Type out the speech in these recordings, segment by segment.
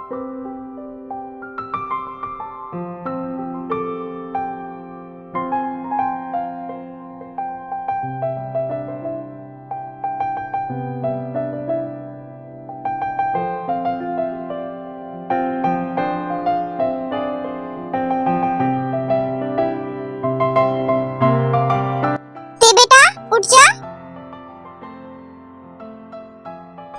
बेटा उठ जा।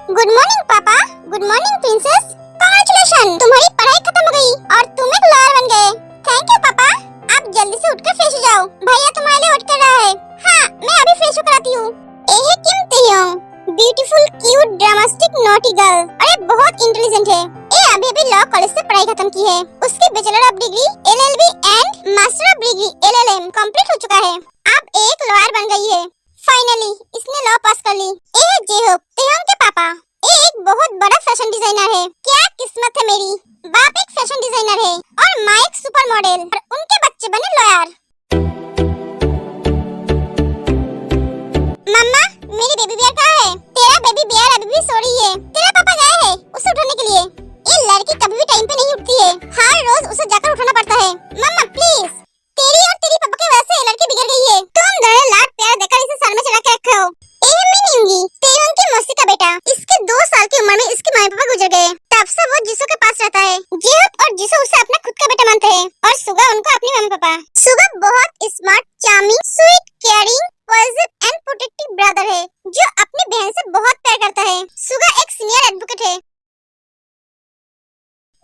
गुड मॉर्निंग पापा। Good morning princess. कांग्रेचुलेशन, तुम्हारी पढ़ाई खत्म हो गई और तुम एक लॉयर बन गए। थैंक यू पापा। आप जल्दी से उठकर फ्रेश हो जाओ, भैया तुम्हारे लिए वेट कर रहा है। हाँ, मैं अभी फ्रेश होकर आती हूँ। एहे Kim Taeyong, beautiful cute dramatic naughty girl. अरे बहुत इंटेलिजेंट है। ये अभी लॉ कॉलेज से पढ़ाई खत्म की है। उसकी bachelor of degree LLB and master of degree LLM complete हो चुका है। अब एक लॉयर बन गई है। फाइनली इसने लॉ पास कर ली। ए जेहोक तेयोंग के पापा एक बहुत बड़ा फैशन डिजाइनर है। क्या किस्मत है मेरी। बाप एक फैशन डिजाइनर है और माँ एक सुपर मॉडल और उनके बच्चे बने लॉयर। मम्मा मेरी बेबी बियर कहाँ है? तेरा बेबी बियर अभी भी सो रही है। तेरा पापा गए हैं उसे उठाने के लिए। ये लड़की कभी भी टाइम पे नहीं उठती है। हर रोज उसे जाकर उठाना पड़ता है। मम्मा प्लीज, तेरी और तेरी पापा की वजह से ये लड़की बिगड़ गई है। तुम दोनों लाड प्यार देकर इसे सर में चढ़ा के रखे हो। मैं नहीं होंगी। तेयोंग की मौसी का बेटा, इसके 2 साल की उम्र में इसके मम्मी पापा गुजर गए। तब से वो जिसो के पास रहता है। जेहोक और जिसो उसे अपना खुद का बेटा मानते हैं और सुगा उनको अपनी मम्मी पापा। सुगा बहुत smart, charming, sweet, caring, positive and protective brother है जो अपनी बहन से बहुत प्यार करता है। सुगा एक सीनियर एडवोकेट है।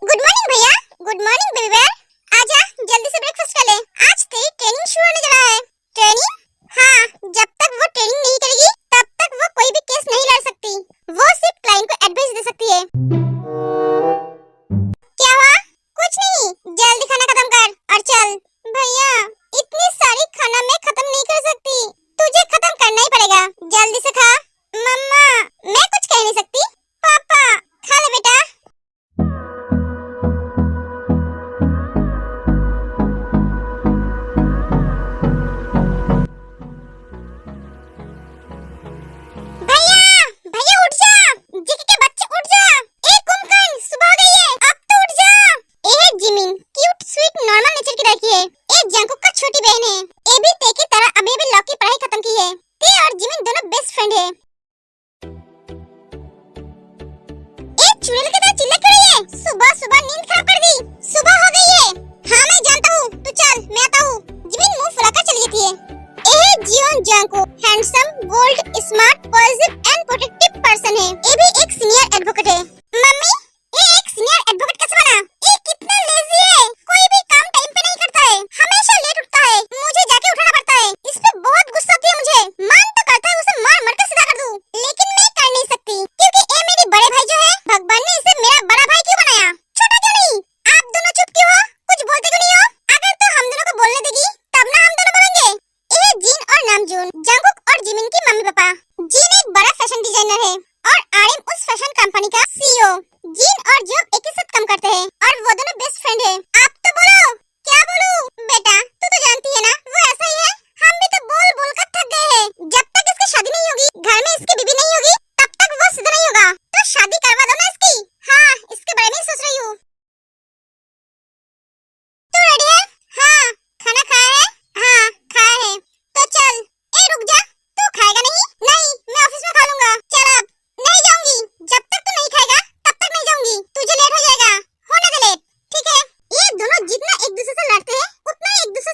गुड मॉर्निंग भैया। Good morning baby bear. आजा जल्दी से ब्रेकफास्ट कर ले। आज तेरी ट्रेनिंग शुरू होने जा रहा है। ट्रेनिंग? हाँ, जब तक वो ट्रेनिंग नहीं करेगी तब तक वो कोई भी केस नहीं लड़ सकती। वो सिर्फ क्लाइंट को एडवाइस दे सकती है। क्या हुआ? कुछ नहीं, जल्दी खाना खत्म कर और चल। भैया इतनी सारी खाना मैं खत्म नहीं कर सकती, तुझे खत्म करना ही पड़ेगा। जल्दी से खा। मम्मा मैं कुछ कह नहीं सकती। पापा खा ले बेटा। सुबह सुबह नींद खराब कर दी। सुबह हो गई है। हाँ मैं जानता हूँ, तू चल मैं आता हूँ। जिमिन मुंह फुलाकर चली जाती है। ये Jeon Jungkook handsome, bold, smart, positive and protective person है। ये भी एक सीनियर एडवोकेट है। मम्मी ये एक सीनियर एडवोकेट कैसे बना? ये कितना लेजी है, कोई भी काम टाइम पे नहीं करता है, हमेशा लेट उठता है, मुझे जाके उठाना पड़ता है। इस पे बहुत गुस्सा आती है मुझे। मन तो करता है उसे मार मार कर सीधा कर दूं, लेकिन मैं कर नहीं सकती क्योंकि ये मेरे बड़े भाई जो है, भगवान ने इसे मेरा बड़ा भाई क्यों बनाया, छोटा क्यों नहीं? आप दोनों चुप क्यों हो? कुछ बोलते क्यों नहीं हो? अगर तो हम दोनों को बोलने देगी तब ना हम दोनों बोलेंगे। ये जिन और नामजून, जंगकुक और जिमिन की मम्मी पापा। जिन एक बड़ा फैशन डिजाइनर है और आरएम उस फैशन कंपनी का सीईओ। जिन और जो एक ही साथ काम करते हैं और वो दोनों बेस्ट फ्रेंड है। आप तो बोलो। क्या बोलूं? बेटा तू तो जानती है ना वो ऐसा ही है। हम भी तो बोल बोल कर थक गए हैं। जब तक इसकी शादी नहीं होगी, घर में इसकी बीवी नहीं होगी, तब तक वो सीधा नहीं होगा। तो शादी करवा दो ना इसकी। हाँ इसके बारे में सोच रही हूँ। तू रेडी है? हाँ। खाना खाया है? हाँ खाया है। तो चल। ए रुक जा, तू खाएगा नहीं? नहीं मैं ऑफिस में खा लूंगा। चल अब। नहीं जाऊंगी, जब तक तू नहीं खाएगा तब तक नहीं जाऊंगी। तुझे लेट हो जाएगा, होने दे लेट। ठीक है? ये दोनों जितना एक दूसरे से लड़ते हैं उतना एक दूसरे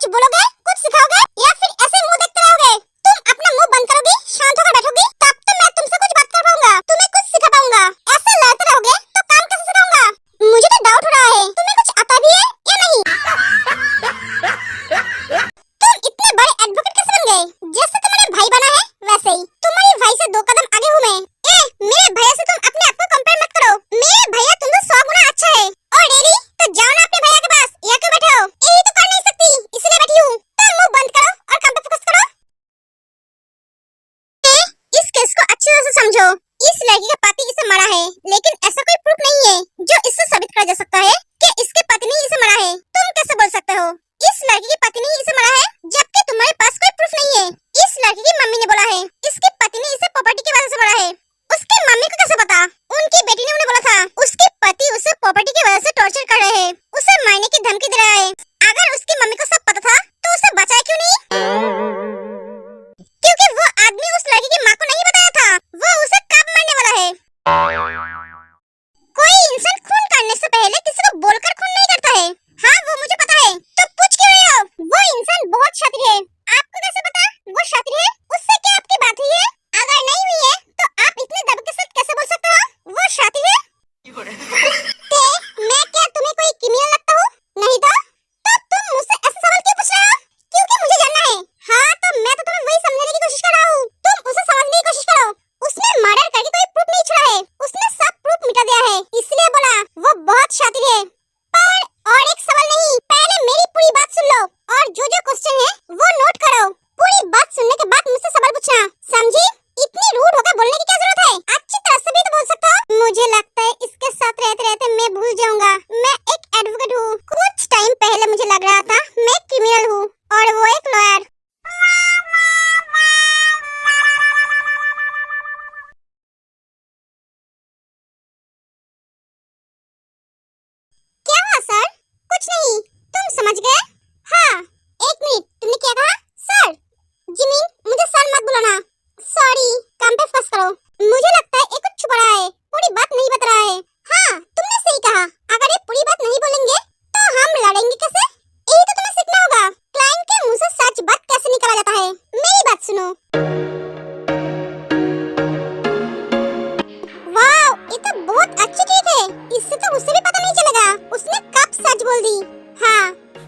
कुछ बोलोगे, कुछ सिखाओगे या फिर ऐसे मुंह देखते रहोगे? तुम अपना मुंह बंद करोगी, शांत होकर बैठोगी, तब तो मैं तुमसे कुछ बात कर पाऊंगा, तुम्हें कुछ सिखा पाऊंगा। ऐसे लड़ते रहोगे तो काम कैसे सिखाऊंगा? मुझे तो डाउट हो रहा है तुम्हें कुछ आता भी है या नहीं। तुम इतने बड़े एडवोकेट कैसे बन गए? जैसे तुम्हारे भाई बना है वैसे ही, तुम्हारे भाई से 2 कदम आगे हूँ मैं। मेरे भैया से तुम अपने आप को कंपेयर मत करो, मेरे भैया तुमसे 100 गुना अच्छा है। और डेली तो जाओ ना अपने भैया के पास, या क्यों बैठे हो? यही तो कर नहीं सकती इसलिए बैठी हूँ। तुम मुंह बंद करो और काम पे फोकस करो। इस केस को अच्छे से समझो। इस लड़की का पति इसे मरा है, लेकिन ऐसा कोई प्रूफ नहीं है जो इससे साबित करा जा सकता है कि इसके पति ने इसे मरा है। तुम कैसे बोल सकते हो इस लड़की के पति ने इसे मरा है, जबकि तुम्हारे पास कोई प्रूफ नहीं है? इस लड़की की मम्मी ने बोला है इसके पति ने इसे प्रॉपर्टी की वजह से मरा है। उसकी मम्मी को कैसे पता? उनकी बेटी ने उन्हें बोला था उसके पति उसे प्रॉपर्टी की वजह से टॉर्चर कर रहे हैं, उसे मारने की धमकी दे रहा है। अगर उसकी मम्मी को सब पता था तो उसे बचाया क्यों नहीं? क्योंकि वो आदमी उस लड़की की माँ को नहीं बताया था वो उसे कब मारने वाला है। कोई इंसान खून करने से पहले किसी को बोलकर खून नहीं करता है। हाँ वो मुझे पता है, तो पूछ क्यों रहे हो? वो इंसान बहुत शातिर है। आपको कैसे पता वो शातिर है? उससे क्या आपकी बात हुई है? अगर नहीं हुई है तो आप इतने दब के साथ कैसे बोल सकते हो वो शातिर है? मैं क्या तुम्हें कोई क्रिमिनल लगता हूँ? नहीं तो तुम मुझसे ऐसे सवाल क्यों पूछ रहे हो? क्योंकि मुझे जानना है। हाँ तो मैं तो तुम्हें वही समझाने की कोशिश कर रहा हूँ, तुम उसे समझने की कोशिश करो। उसने मर्डर करके कोई प्रूफ नहीं छोड़ा है, उसने सब प्रूफ मिटा दिया है, इसलिए बोला वो बहुत शातिर है। पर और एक सवाल नहीं, पहले मेरी पूरी बात सुन लो और जो जो क्वेश्चन है वो नोट करो। पूरी बात सुनने के बाद मुझसे सवाल पूछना, समझी? इतनी रूड होकर बोलने की क्या जरूरत है? अच्छी तरह से भी तो बोल सकते हो। मुझे लगता है इसके साथ रहते रहते मैं भूल जाऊंगा मैं एक एडवोकेट हूँ। कुछ टाइम पहले मुझे लग रहा था मैं क्रिमिनल हूँ और वो एक लॉयर। क्या हुआ सर? कुछ नहीं, तुम समझ गए? हाँ। 1 मिनट, तुमने क्या कहा? सर जिमीन मुझे सर मत बुलाना। सॉरी, काम पे फोकस करो। मुझे लगता है ये कुछ छुपा रहा है, पूरी बात नहीं बता रहा है। हाँ तुमने सही कहा, अगर ये पूरी बात नहीं बोलेंगे तो हम लड़ेंगे कैसे? यही तो तुम्हें सीखना होगा, क्लाइंट के मुंह से सच बात कैसे निकाला जाता है। मेरी बात सुनो। वाओ, ये तो बहुत अच्छी चीज है, इससे तो उसे भी पता नहीं चलेगा उसने कब सच बोल दी। हाँ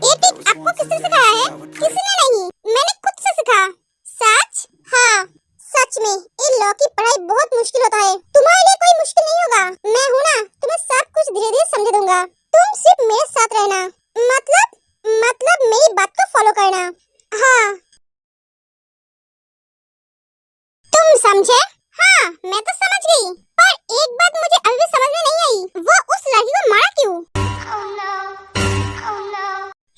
ये टिप आपको किसने सिखाया है? किसी ने नहीं, मैंने खुद से सीखा। सच? हाँ सच में ये लॉ की पढ़ाई बहुत मुश्किल होता है, तुम्हारे लिए कोई मुश्किल नहीं होगा। मैं हूँ ना, तुम्हें सब कुछ धीरे धीरे समझा दूंगा, तुम सिर्फ मेरे साथ रहना। मतलब मेरी बात को फॉलो करना। हाँ तुम समझे? हाँ मैं तो समझ गई, पर एक बात मुझे अभी भी समझ में नहीं आई, वो उस लड़की को मारा क्यों?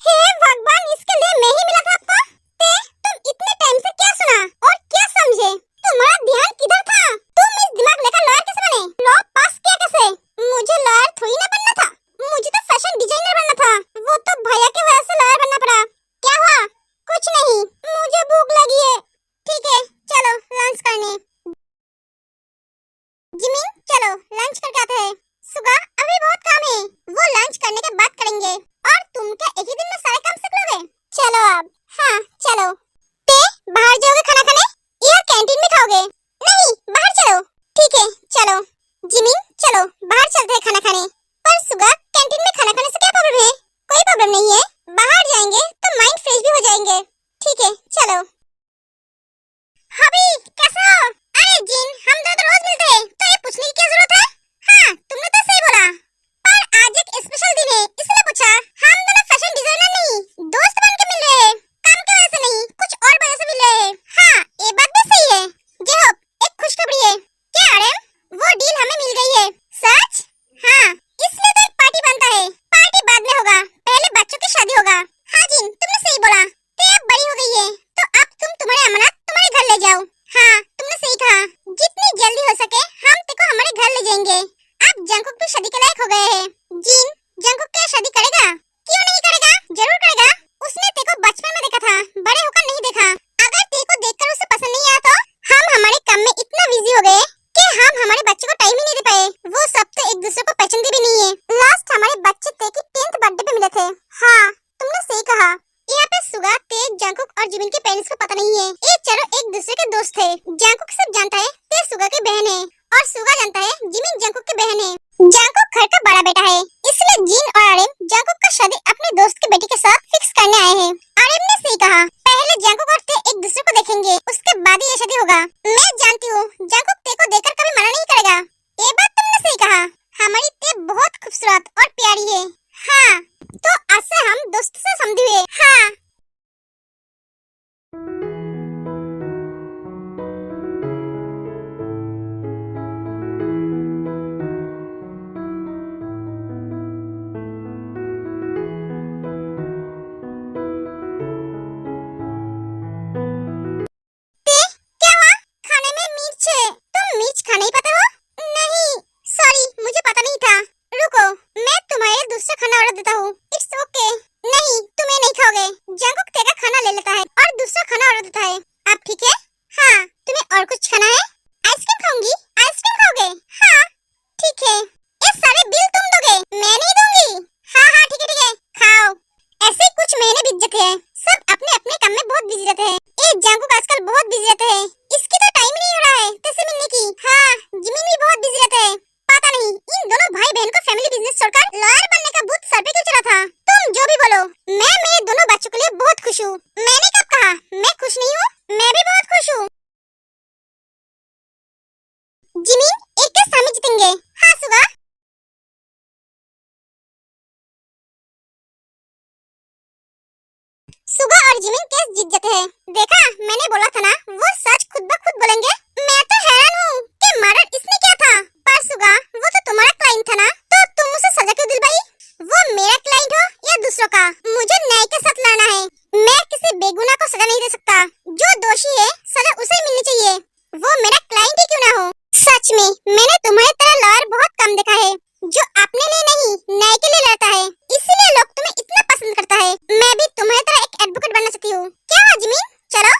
हे भगवान, इसके लिए मैं ही मिला था आपको। तुम इतने टाइम से क्या सुना और क्या समझे? तुम्हारा ध्यान किधर था? तुम इस दिमाग लेकर लॉयर कैसे बने? लॉ पास किया कैसे? मुझे लॉयर थोड़ी ना बनना था, मुझे तो फैशन डिजाइनर बनना था। वो तो भैया की वजह से लॉयर बनना पड़ा। क्या हुआ? कुछ नहीं, मुझे भूख लगी है। ठीक है चलो लंच करने। जिमिन चलो लंच करके आते हैं। सुगा अभी बहुत काम है, वो लंच करने के बाद करेंगे। और तुम क्या एक ही दिन में सारे काम सीख लोगे? चलो अब। हाँ चलो। बाहर जाओगे खाना खाने या कैंटीन में खाओगे? नहीं बाहर चलो। ठीक है चलो। जिमिन चलो बाहर चलते हैं खाना खाने। पर सुगा कैंटीन में खाना खाने से क्या प्रॉब्लम है? कोई प्रॉब्लम नहीं है, बाहर जाएंगे तो माइंड फ्रेश भी हो जाएंगे। ठीक है चलो। हबी कैसे हो? अरे जिन, हम दोनों तो रोज मिलते हैं, तो ये पूछने की क्या जरूरत है? हाँ तुमने तो सही बोला, पर आज एक स्पेशल दिन है इसलिए पूछा। हम दोनों फैशन डिजाइनर नहीं, दोस्त बन के मिल रहे हैं, काम की वजह से नहीं, कुछ और वजह से मिल रहे हैं। हाँ ये बात भी सही है। जे होप एक खुशखबरी है। क्या आरएम, वो डील हमें मिल गई है। सच? हाँ इसलिए तो एक पार्टी बनता है। पार्टी बाद में होगा, पहले बच्चों की शादी होगा। हाँ जिमिन के पेरेंट्स को पता नहीं है। ये चारों एक दूसरे के दोस्त थे। जंकुक सब जानता है ते सुगा की बहन है और सुगा जानता है जिमिन जंकुक की बहन है। जंकुक घर का बड़ा बेटा है, इसलिए जिन और आरिम जंकुक का शादी अपने दोस्त की बेटी के साथ फिक्स करने आए हैं। आरिम ने सही कहा, पहले जंकुक और ते एक दूसरे को देखेंगे, उसके बाद ही ये शादी होगा। मैं जानती हूँ जंकुक ते को देखकर कभी मना नहीं करेगा। ये बात तुमने सही कहा, हमारी ते बहुत खूबसूरत और प्यारी है। हाँ, तो आज से हम दोस्त से समझी हुए। हाँ। ते, क्या हुआ? खाने में मिर्च है। तुम मिर्च खा नहीं पाते हो? नहीं, सॉरी, मुझे पता नहीं था। रुको, मैं तुम्हारे दूसरा खाना ऑर्डर देता हूँ। It's okay. नहीं, तुम्हें नहीं खाओगे। जंकुक ते का खाना ले लेता है और दूसरा खाना ऑर्डर देता है। आप ठीक है? हाँ, तुम्हें और कुछ खाना है? आइसक्रीम खाऊंगी। आइसक्रीम खाओगे? हाँ, ठीक है। ये सारे बिल तुम दोगे, मैं नहीं दूंगी। हाँ हाँ, ठीक है, खाओ। ऐसे कुछ महीने बीत जाते हैं, सब अपने अपने काम में बहुत बिजी रहते हैं। ये जंकुक आजकल बहुत बिजी रहते हैं, इसकी तो टाइम नहीं हो रहा है तेरे से मिलने की। हाँ, जिमिन भी बहुत बिजी रहते हैं। पता नहीं इन दोनों भाई बहन को फैमिली बिजनेस छोड़कर लॉयर बनने का भूत सर पे क्यों चढ़ा था। तुम जो भी बोलो, मैं मेरे दोनों बच्चों के लिए बहुत खुश हूँ। मैंने कब कहा मैं खुश नहीं हूँ? मैं भी बहुत खुश हूँ। जिमिन, एक केस हम ही जीतेंगे। हाँ सुगा। सुगा और जिमिन केस जीत जाते हैं। देखा, मैंने बोला था ना, वो सच खुद ब खुद बोलेंगे। मैं तो हैरान हूँ कि मर्डर इसने किया था। पर सुगा, वो तो तुम्हारा क्लाइंट था ना, तो तुम उसे सजा क्यों दिलवाई? वो मेरा क्लाइंट हो या दूसरों का, मुझे न्याय के साथ लड़ना है। मैं किसी बेगुनाह को सजा नहीं दे सकता। जो दोषी है सजा उसे मिलनी चाहिए, वो मेरा क्लाइंट ही क्यों ना हो। सच में मैंने तुम्हारी तरह लॉयर बहुत कम देखा है, जो अपने लिए नहीं न्याय के लिए लड़ता है। इसीलिए लोग तुम्हें इतना पसंद करता है। मैं भी तुम्हारी तरह एक एडवोकेट बनना चाहती हूँ। क्या हुआ जिमिन, चलो।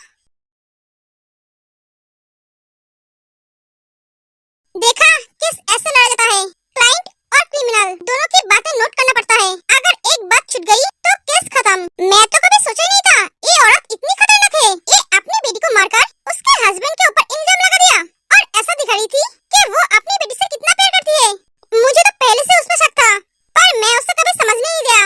देखा, किस ऐसे लड़ा जाता है। क्लाइंट और क्रिमिनल दोनों की बातें नोट करना पड़ता है। अगर एक बात छूट गई तो केस खत्म। मैं तो कभी सोचा नहीं था ये औरत इतनी खतरनाक है। ये अपनी बेटी को मारकर उसके हस्बैंड के ऊपर इल्जाम लगा दिया और ऐसा दिखा रही थी कि वो अपनी बेटी से कितना प्यार करती है। मुझे तो पहले से उस पर शक था, पर मैं उसे कभी समझने नहीं दिया।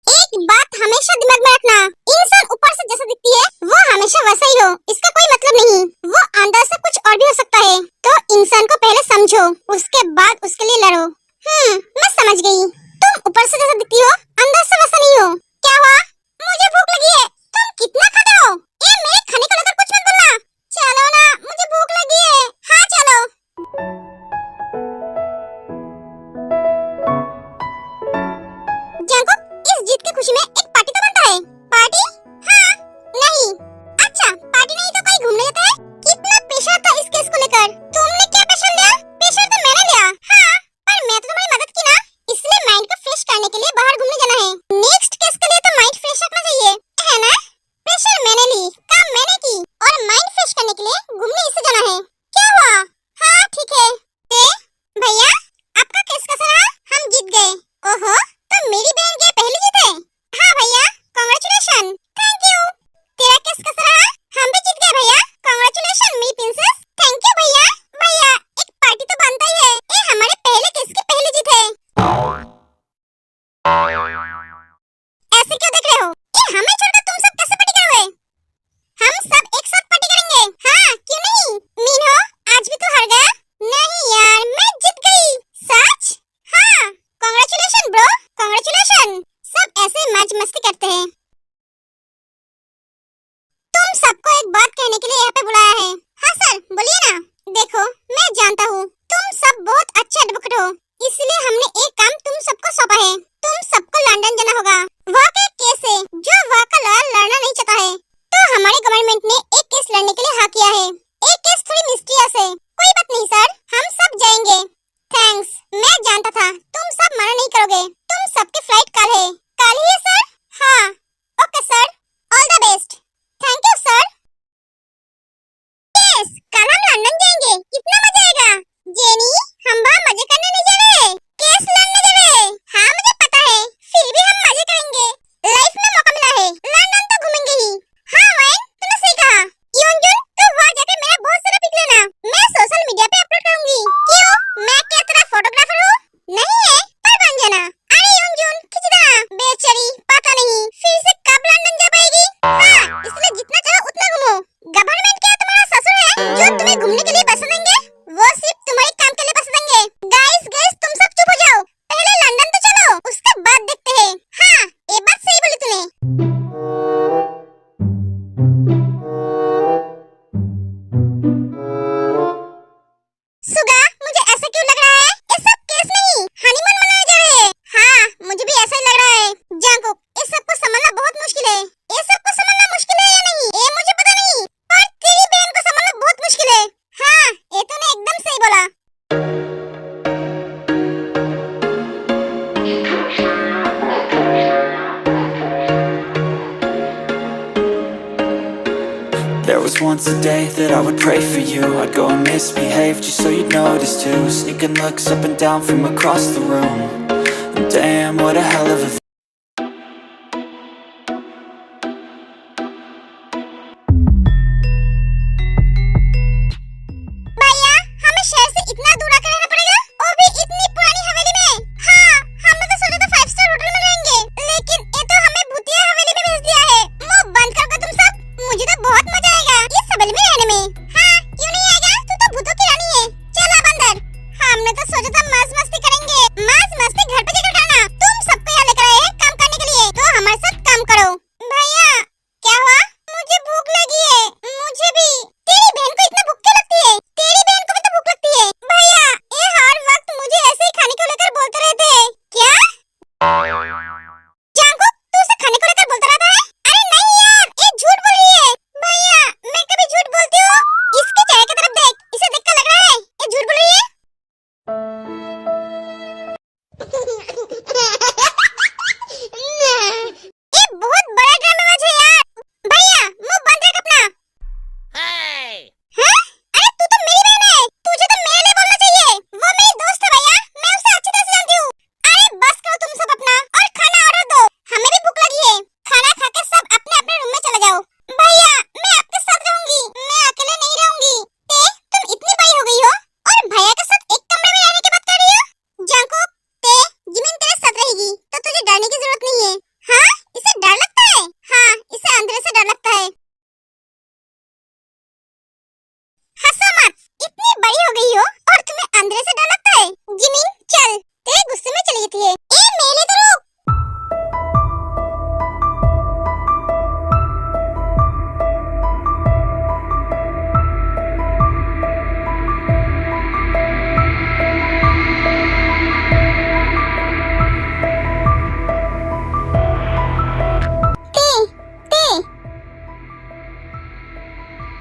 एक बात हमेशा दिमाग में रखना, इंसान ऊपर से जैसा दिखती है वो हमेशा वैसा ही हो, इसका कोई मतलब नहीं। वो अंदर से कुछ और भी हो सकता है। तो इंसान को पहले समझो, उसके बाद उसके लिए लड़ो। मैं समझ गई। तुम ऊपर से जैसा दिखती हो, अंदर से वैसा नहीं हो। क्या हुआ? मुझे भूख लगी है। तुम कितना खाते हो? ये मेरे खाने को लेकर कुछ मत बोलना। चलो ना, मुझे भूख लगी है। हाँ चलो। जंकुक, इस जीत की खुशी में एक पार्टी तो बनता है। पार्टी? हाँ, नहीं। अच्छा, पार्टी नहीं तो कोई घूमने जाता है? कितना प्रेशर था इस केस को लेकर। तुमने क्या प्रेशर लिया? प्रेशर तो मैंने लिया। हाँ, पर मैं तो तुम्हारी मदद की ना, इसलिए माइंड को फ्रेश करने के लिए बाहर घूमने जाना है। नेक्स्ट केस के लिए तो माइंड फ्रेश रखना चाहिए, है ना? प्रेशर मैंने ली, काम मैंने की, और माइंड फ्रेश करने के लिए घूमने इसे जाना है। क्या हुआ? हाँ ठीक है। भैया, आपका केस कैसा रहा? हम जीत गए। ओहो, तो मेरी बहन की पहली जीत है। हाँ भैया, कांग्रेचुलेशन। Thank you. तेरा केस कैसा रहा? हम भी जीत गए भैया। कांग्रेचुलेशन मेरी प्रिंसेस। थैंक यू भैया। भैया, एक पार्टी तो बनता ही है। ये हमारे पहले केस की पहली जीत है। ऐसे क्यों देख रहे हो? ये हमें छोड़कर तुम सब कैसे पार्टी करोगे? हम सब एक साथ पार्टी करेंगे। हाँ, क्यों नहीं? मीनू, आज भी तू हार गया? नहीं यार, मैं जीत गई। सच? हाँ, कांग्रेचुलेशन ब्रो, कांग्रेचुलेशन। सब ऐसे मौज मस्ती करते हैं। तुम सबको एक बात कहने के लिए यहाँ पे बुलाया है। हाँ सर, बोलिए ना। देखो, मैं जानता हूँ तुम सब बहुत अच्छे एडवोकेट हो, इसलिए हमने एक काम तुम सबको सौंपा है। तुम सबको लंदन जाना होगा। वहाँ का एक केस है जो वहाँ का लॉयर लड़ना नहीं चाहता है, तो हमारे गवर्नमेंट ने एक केस लड़ने के लिए हाँ किया है। एक केस थोड़ी मिस्टीरियस है। कोई बात नहीं सर, हम सब जाएंगे। थैंक्स, मैं जानता था तुम सब मना नहीं करोगे। तुम सबकी फ्लाइट कल है। कल ही है सर? हाँ, okay sir, all the best. Thank you sir. Yes, कल हम लंदन जाएंगे, कितना मजा आएगा। जेनी, हम वहाँ मजे करने नहीं जा रहे, केस लड़ने जा रहे। हाँ मुझे पता है, फिर भी हम मजे करेंगे। लाइफ में मौका मिला है, लंदन तो was once a day that I would pray for you. I'd go and misbehave just so you'd notice too. Sneaking looks up and down from across the room. And damn, what a hell of a भैया, हमें शहर से इतना दूर आकर रहना पड़ेगा, और भी इतनी पुरानी हवेली में। हाँ, हमने तो सोचा था 5 स्टार होटल में रहेंगे, लेकिन ये तो हमें भूतिया हवेली में भेज दिया है। मुंह बंद करोगे तुम सब? मुझे तो बहुत मजा आएगा इस हवेली में रहने में। हाँ, क्यों नहीं आएगा? तू तो भूतों की रानी है। चल अब अंदर। हमने तो सोचा था मौज मस्ती करेंगे। मौज मस्ती घर पे जाकर करना। तुम सबको यहाँ लेकर आए हैं काम करने के लिए, तो हमारे साथ काम करो। भैया, क्या हुआ? मुझे भूख लगी है। मुझे भी। तेरी बहन को इतना भूख क्यों लगती है? तेरी बहन को भी तो भूख लगती है। भैया, ये हर वक्त मुझे ऐसे ही खाने को लेकर बोलते रहते हैं। क्या? जानको, तू उसे खाने को लेकर बोलता रहता है? अरे नहीं यार, ये झूठ बोल रही है। भैया, मैं कभी झूठ बोलती हूँ? इसके चेहरे की तरफ देख, इसे देखकर लग रहा है ये झूठ बोल रही है। ये बहुत बड़ा ड्रामेबाज है यार। भैया, मुंह बंद रख अपना। हैं? अरे तू तो मेरी बहन है, तुझे तो मेरे लिए बोलना चाहिए। वो मेरी दोस्त है भैया, मैं उसे अच्छी तरह से जानती हूँ। अरे बस करो तुम सब अपना, और खाना ऑर्डर दो। हमें भी भूख लगी है। खाना खा के सब अपने अपने रूम में चले जाओ। भैया, मैं आपके साथ रहूंगी, मैं अकेले नहीं रहूंगी। तुम इतनी बड़ी हो गई हो और भैया के साथ एक कमरे में रहने की बात कर रही हो? जानको, जिमिन तेरे साथ रहेगी तो तुझे डरने की जरूरत नहीं है। हाँ, इसे डर लगता है। हाँ, इसे अंदर से डर लगता है। हंसो मत, इतनी बड़ी हो गई हो और तुम्हें अंदर से डर लगता है। जिमिन, चल, तेरे गुस्से में चली जाती है। ए मेले तो रुक।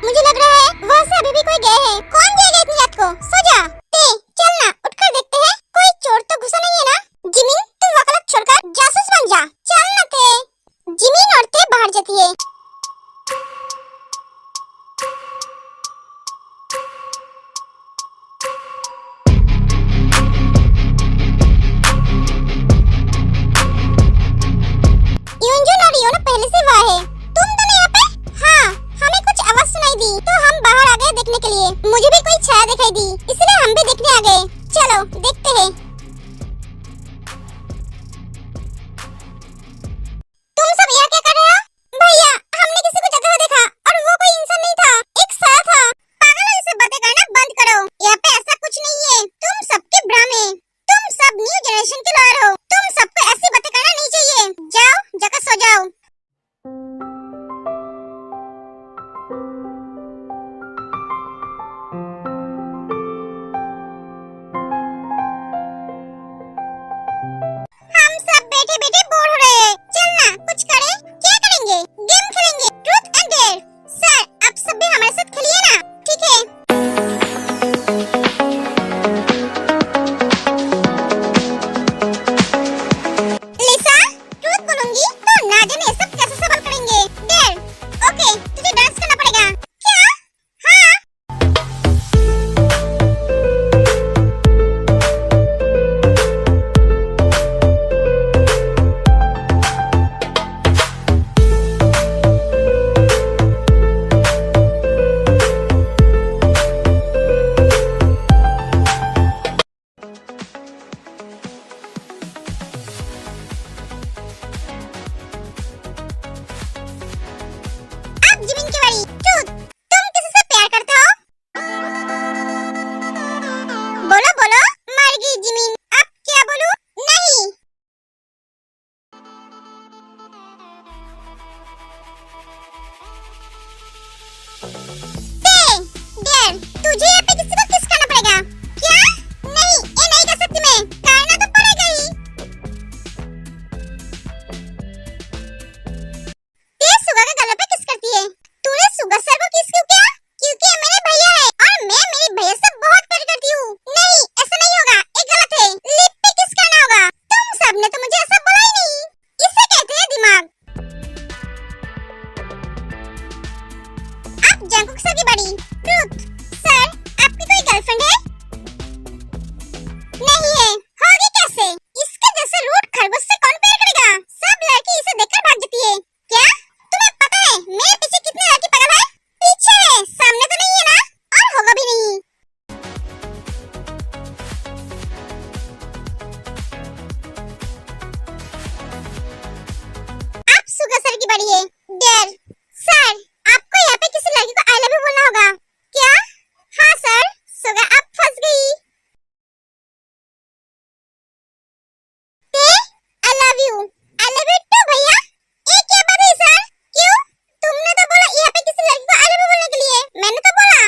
मुझे लग रहा है वहाँ से अभी भी कोई गए हैं। कौन जाएगा इतनी रात को? सो जा। चल ना, उठकर देखते हैं कोई चोर तो घुसा नहीं है ना। जिमिन, तू वकालत छोड़कर जासूस बन जा। चल ना ते। जिमिन और ते बाहर जाती है। यूंजन और योना पहले से वहाँ है। तुम दोनों यहाँ पे? हाँ, हमें कुछ आवाज सुनाई दी तो हम बाहर आ गए देखने के लिए। मुझे भी कोई छाया दिखाई दी, इसलिए हम भी देखने आ गए। चलो देखते हैं। तुम सब यहाँ क्या कर रहे हो? भैया, हमने किसी को जाते हुए देखा और वो कोई इंसान नहीं था, एक साया था। पागलों जैसे बातें करना बंद करो। यहाँ पे ऐसा कुछ नहीं है, तुम सबके भ्रम है। तुम सब न्यू जनरेशन के लोग हो, तुम सबको ऐसी बातें करना नहीं चाहिए। जाओ, जाकर सो जाओ। हम सब बैठे बैठे बोर हो रहे हैं। चल ना कुछ करें। क्या करेंगे? गेम खेलेंगे, ट्रूथ एंड डेयर। सर, आप सब भी हमारे साथ खेलिए ना, ठीक है? लिसा, ट्रूथ बोलूंगी तो ना जाने ये सब कैसे सवाल करेंगे। डेयर, ओके, तुझे डांस करना पड़ेगा। क्या? हाँ। अब जिमिन की बारी। ट्रूथ, तुम किसी से प्यार करते हो? बोलो बोलो। मर गई जिमिन, अब क्या बोलूं? नहीं। डेयर, तुझे यहाँ पे किसी को किस करना पड़ेगा। क्या? नहीं, ये नहीं कर सकती मैं, करना तो पड़ेगा ही। ये सुगा के गले पे किस करती है? तूने सुगा सर को किस क्यों किया? क्योंकि ये मेरे भैया है और मैं मेरे भैया से बहुत प्यार करती हूँ। नहीं, ऐसा नहीं होगा, ये गलत है। लिप पे किस करना होगा। तुम सबने तो मुझे ऐसा बोला ही नहीं। इसे कहते हैं दिमाग। अब जंकुक सर की बड़ी। ट्रुथ सर, आपकी कोई गर्लफ्रेंड है? नहीं है। होगी कैसे? इसके जैसे रूट खरगोश से कौन प्यार करेगा? सब लड़की इसे देखकर भाग जाती है। क्या तुम्हें पता है मेरे पीछे कितने लड़की पागल है? पीछे है, सामने तो नहीं है ना, और होगा भी नहीं। आप सुगा सर की बड़ी है। डेयर सर, आपको यहाँ पे किसी लड़की को आई लव यू बोलना होगा। क्या? हाँ सर, सुगा आप फंस गई। आई लव यू टू भैया। ये क्या बात है सर? क्यों? तुमने तो बोला यहाँ पे किसी लड़की को आई लव यू बोलने के लिए। मैंने तो बोला,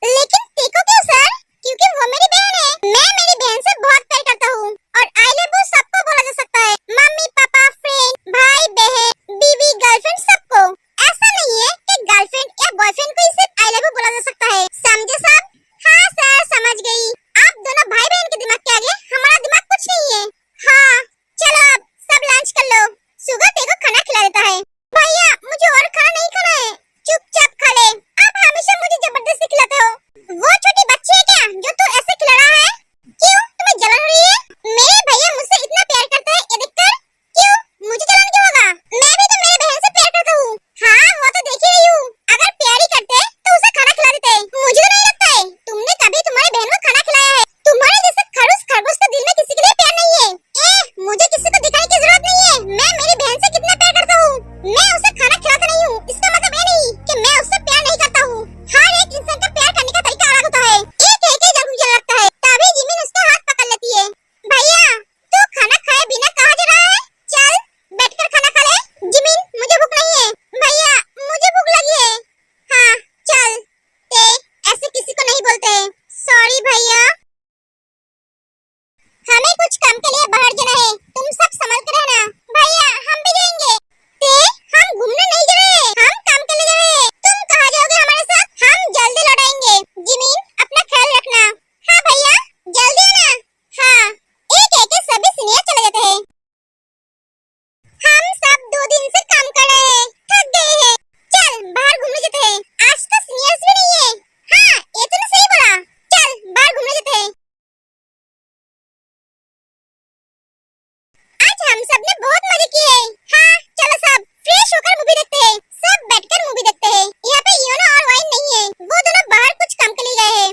लेकिन टेको क्यों सर? क्योंकि वो मेरी बहन है। मैं मेरी बहन से बहुत प्यार करता हूँ, और आई लव यू सबको बोला जा सकता है। मम्मी पापा, फ्रेंड, भाई बहन, बीवी, गर्लफ्रेंड, सबको। ऐसा नहीं है कि गर्लफ्रेंड या बॉयफ्रेंड को ही सिर्फ आई लव यू बोला जा सकता है। समझे सब? हाँ सर, समझ गई। आप दोनों भाई बहन के दिमाग के आगे हमारा दिमाग कुछ नहीं है। हाँ चलो अब सब लंच कर लो। सुगा तेरे को खाना खिला देता है। भैया मुझे और खाना नहीं खाना है, चुपचाप खा ले। आप हमेशा मुझे जबरदस्ती खिलाते हो। वो छोटी बच्ची है क्या जो तू ऐसे खिला रहा है? क्यों, तुम्हें जलन हो रही है? मेरे भैया मुझसे इतना प्यार करते हैं ये देखकर। क्यों, मुझे जलन क्यों होगा? मैं भी तो मेरी बहन से प्यार करता हूँ। हाँ वो तो देख ही रही हूँ। अगर प्यार ही करते तो उसे खाना खिला देते। मुझे तो नहीं लगता है तुमने कभी तुम्हारी बहन को खाना खिलाया है। तुम्हारे जैसे खड़ूस खरगोश के दिल में किसी के लिए प्यार नहीं है। मुझे किसी को दिखाने की जरूरत नहीं है मैं मेरी बहन से कितना प्यार करता हूँ। मैं उसे खाना खिलाता नहीं हूँ, इसका मतलब ये नहीं कि मैं उससे प्यार नहीं करता हूँ। हर एक इंसान का प्यार करने का तरीका अलग होता है। एक एक जंकुक जल लगता है, तभी जिमिन उसका हाथ पकड़ लेती है। भैया तू खाना खाए बिना कहाँ जा रहा है? चल बैठकर खाना खा ले। जिमिन मुझे भूख नहीं है। भैया मुझे भूख लगी है। हाँ चल, ते ऐसे किसी को नहीं बोलते। सॉरी भैया, हमें कुछ काम के लिए बाहर जाना है, तुम सब संभल कर रहना। भैया हम भी जाएंगे। ते हम घूमने नहीं जा रहे, हम काम के लिए जा रहे हैं। तुम कहाँ जाओगे हमारे साथ? हम जल्दी लौट आएंगे। जिमिन अपना ख्याल रखना। हाँ भैया जल्दी आना। हाँ, एक एक सभी सीनियर चले जाते हैं। हम सब 2 दिन से काम कर रहे हैं, थक गए हैं। चल बाहर घूमने जाते हैं। आज तो सीनियर्स भी नहीं है। हाँ ये तूने सही बोला, चल बाहर घूमने जाते हैं। आज हम सब ने बहुत मजे किए। हाँ चलो सब फ्रेश होकर मूवी देखते हैं। सब बैठकर मूवी देखते हैं। यहाँ पे योना और वाइन नहीं है, वो दोनों बाहर कुछ काम के लिए गए हैं।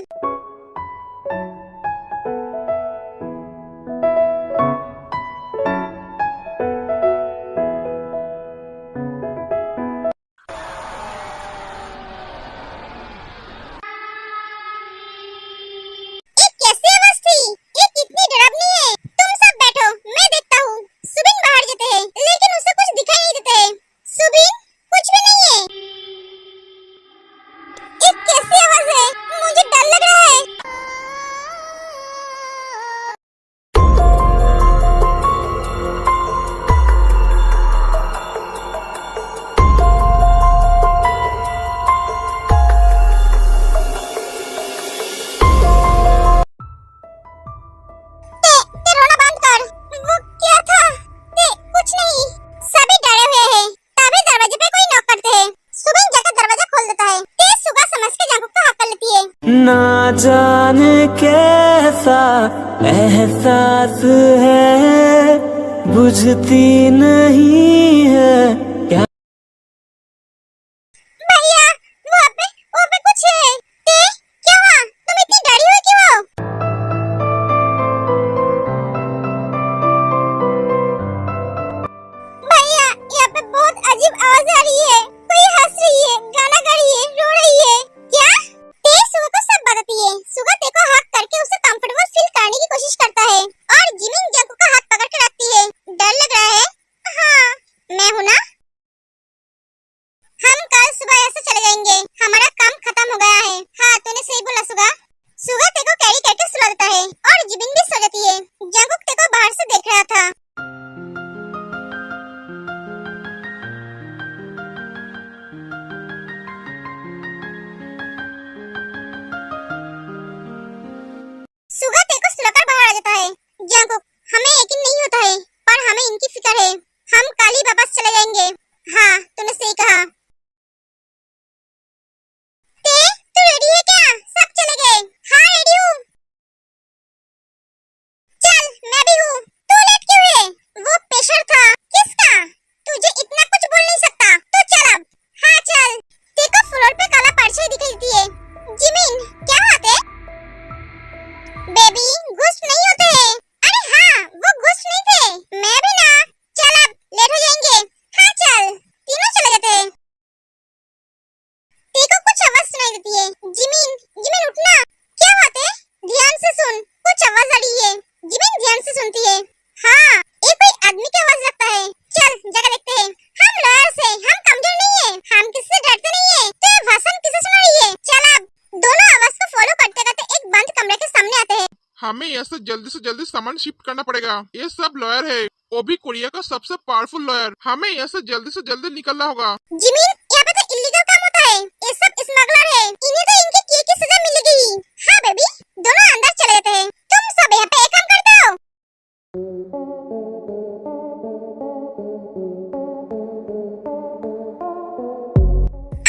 ये कैसी आवाज थी? ये कितनी डरावनी है। तुम सब बैठो, मैं देखता हूँ। सुबिन बाहर जाते हैं, लेकिन उसे कुछ दिखाई नहीं देते। सुबिन कुछ भी नहीं है। ये कैसी आवाज है? मुझे डर लग रहा है। ते रोना बंद कर। वो क्या था? ते कुछ नहीं। सभी डरे हुए हैं, तभी दरवाजे पे कोई नॉक करते हैं। सुबिन जाकर दरवाजा खोल देता है। ते सुगा समझ के जंकुक को हक कर लेती है। ना जाने कैसा एहसास है, बुझती नहीं है क्या। भैया वो पे कुछ है। ते क्या हुआ? तुम इतनी डरी हुई क्यों हो? भैया यहाँ पे बहुत अजीब आवाज आ रही है। कोई हंस रही है, गाना गा रही है, रो रही है। क्या? ते सुगा को सब बताती है। सुगा ते को हक करके उसे कंफर्टेबल फील कराने की कोशिश करता है, और जिमिन जंकुक का हाथ पकड़ के रखती है। डर लग रहा है? हाँ मैं हूँ ना। हम कल सुबह यहाँ से चले जाएंगे, हमारा काम खत्म हो गया है। हाँ तूने सही बोला सुगा। सुगा ते को कैरी करके सुला देता है, और जिमिन भी सो जाती है। जंकुक ते को बाहर से देख रहा था। सुगा ते को सुलाकर बाहर आ जाता है। जंकुक हमें यकीन नहीं होता है, पर हमें इनकी फिक्र है। हम कल ही वापस चले जाएंगे। हाँ तूने सही कहा। बेबी घुस नहीं होते हैं। अरे हाँ वो घुस नहीं थे, मैं भी ना। चल अब लेट हो जाएंगे। हाँ चल तीनों चले जाते हैं। देखो कुछ आवाज सुनाई देती है। जिमिन जिमिन उठना। क्या बात है? ध्यान से सुन, कुछ आवाज आ रही है। जिमिन ध्यान से सुनती है। हाँ ये कोई आदमी की आवाज लगता है। चल जगह देखते हैं। हम लॉयर्स हैं, हम कमजोर नहीं है, हम किसी से डरते नहीं है। तो ये भाषण किसे सुना रही है? चल अब दोनों आवाज को फॉलो करते करते एक बंद कमरे के सामने आते हैं। हमें यहाँ से जल्दी सामान शिफ्ट करना पड़ेगा। ये सब लॉयर है, वो भी कोरिया का सबसे पावरफुल लॉयर। हमें यहाँ से जल्दी निकलना होगा। जिमिन यहाँ पे तो इलीगल काम होता है, ये सब स्मगलर है, इन्हें तो इनके किए की सजा मिलेगी। हाँ बेबी दोनों अंदर चले जाते हैं। तुम सब यहाँ पे एक काम करते हो।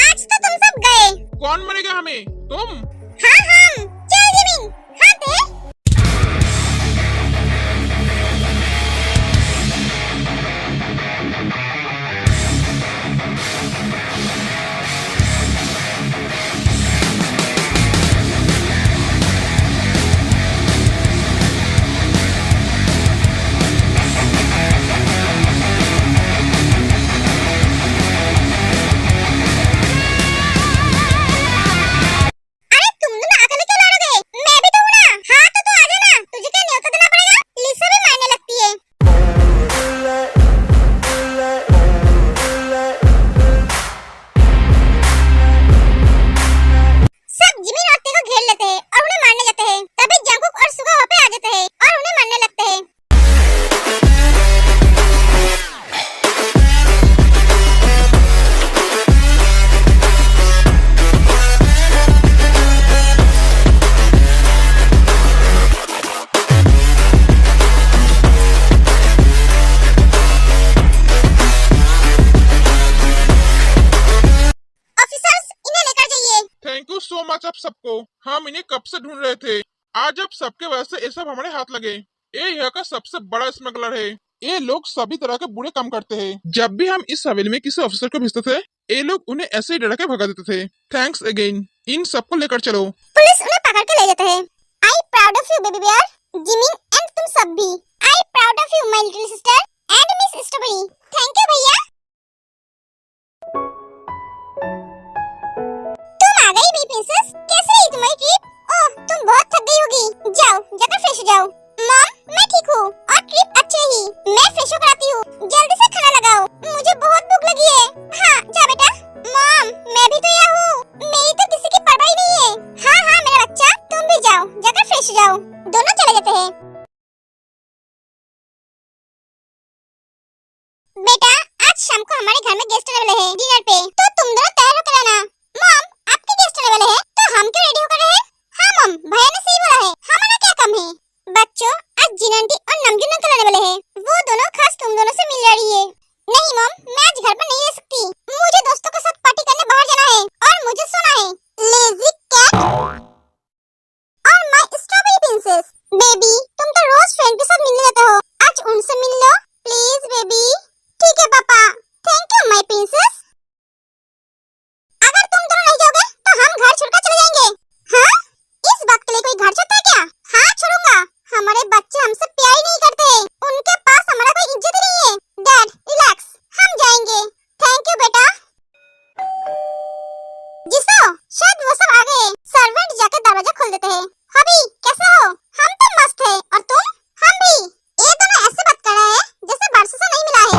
आज तो तुम सब गए। कौन मरेगा हमें? तुम? हाँ हम। चल जिमिन हाथ दे। अरे तुम दोनों अकेले क्यों लड़ोगे? मैं भी तो हूँ ना। हाँ तो तू आ जाना, तुझे क्या न्योता देना पड़ेगा? लिसा भी मारने लगती है। सब जिमिन और तेको घेर लेते हैं और उन्हें मारने जाते हैं। तभी जंगकुक और सुगा वहाँ पे आ जाते हैं और उन्हें मारने लगते हैं। ऑफिसर्स इन्हें लेकर जाइए। थैंक यू सो मच आप सबको। हम इन्हें कब से ढूंढ रहे थे। आज अब सबके वजह से ये सब हमारे हाथ लगे। ये यहाँ का सबसे बड़ा स्मगलर है। ये लोग सभी तरह के बुरे काम करते हैं। जब भी हम इस हवेली में किसी ऑफिसर को भेजते थे, ये लोग उन्हें ऐसे ही डरा के भगा देते थे। Thanks again. इन सबको लेकर चलो। पुलिस उन्हें पकड़ के ले जाते हैं। I proud of you baby bear, Jimin and तुम सब भी। I proud of you my little sister and miss strawberry. Thank you भैया। तुम आ गई मेरी प्रिंसेस। कैसी रही तुम्हारी ट्रिप? ओह तुम बहुत थक गई होगी, जाओ जाकर फ्रेश हो जाओ। मॉम मैं ठीक हूँ और ट्रिप अच्छी रही। मैं फ्रेश हो कराती हूँ, जल्दी से खाना लगाओ, मुझे बहुत भूख लगी है। हाँ जा बेटा। मॉम मैं भी तो यहाँ हूँ, मेरी तो किसी की परवाह नहीं है। हाँ हाँ मेरा बच्चा तुम भी जाओ, जाकर फ्रेश हो जाओ। दोनों चले जाते हैं। बेटा आज शाम को हमारे घर में गेस्ट आने वाले हैं डिनर पे, तो तुम दोनों तैयार होकर आना। मॉम आपके गेस्ट आने वाले हैं तो हम क्यों रेडी होकर रहे? हाँ मॉम भैया ने सही बोला है, हमारा क्या काम है। बच्चों आज जिनंटी और नमकीन अंकल आने वाले हैं, वो दोनों खास तुम दोनों से मिल रही है। नहीं मॉम मैं आज घर पर नहीं रह सकती, मुझे दोस्तों के साथ पार्टी करने बाहर जाना है और मुझे सोना है। लेजी कैट और माय स्ट्रॉबेरी प्रिंसेस। बेबी तुम तो रोज फ्रेंड के साथ मिलने जाते हो, आज उनसे मिल लो प्लीज बेबी। ठीक है पापा। Thank you my princess. अगर तुम दोनों नहीं जाओगे तो हम घर छोड़कर चले जाएंगे। हाँ इस बात के लिए कोई घर छोड़ता है क्या? हाँ छोड़ूंगा, हमारे बच्चे हमसे प्यार ही नहीं करते, उनके पास हमारा कोई इज्जत ही नहीं है। डैड रिलैक्स, हम जाएंगे। थैंक यू बेटा। जिसो शायद वो सब आ गए, सर्वेंट जाके दरवाजा खोल देते हैं। हबी कैसे हो? हम तो मस्त है, और तुम? हम भी। ये दोनों ऐसे बात कर रहे हैं जैसे बरसों से नहीं मिला है।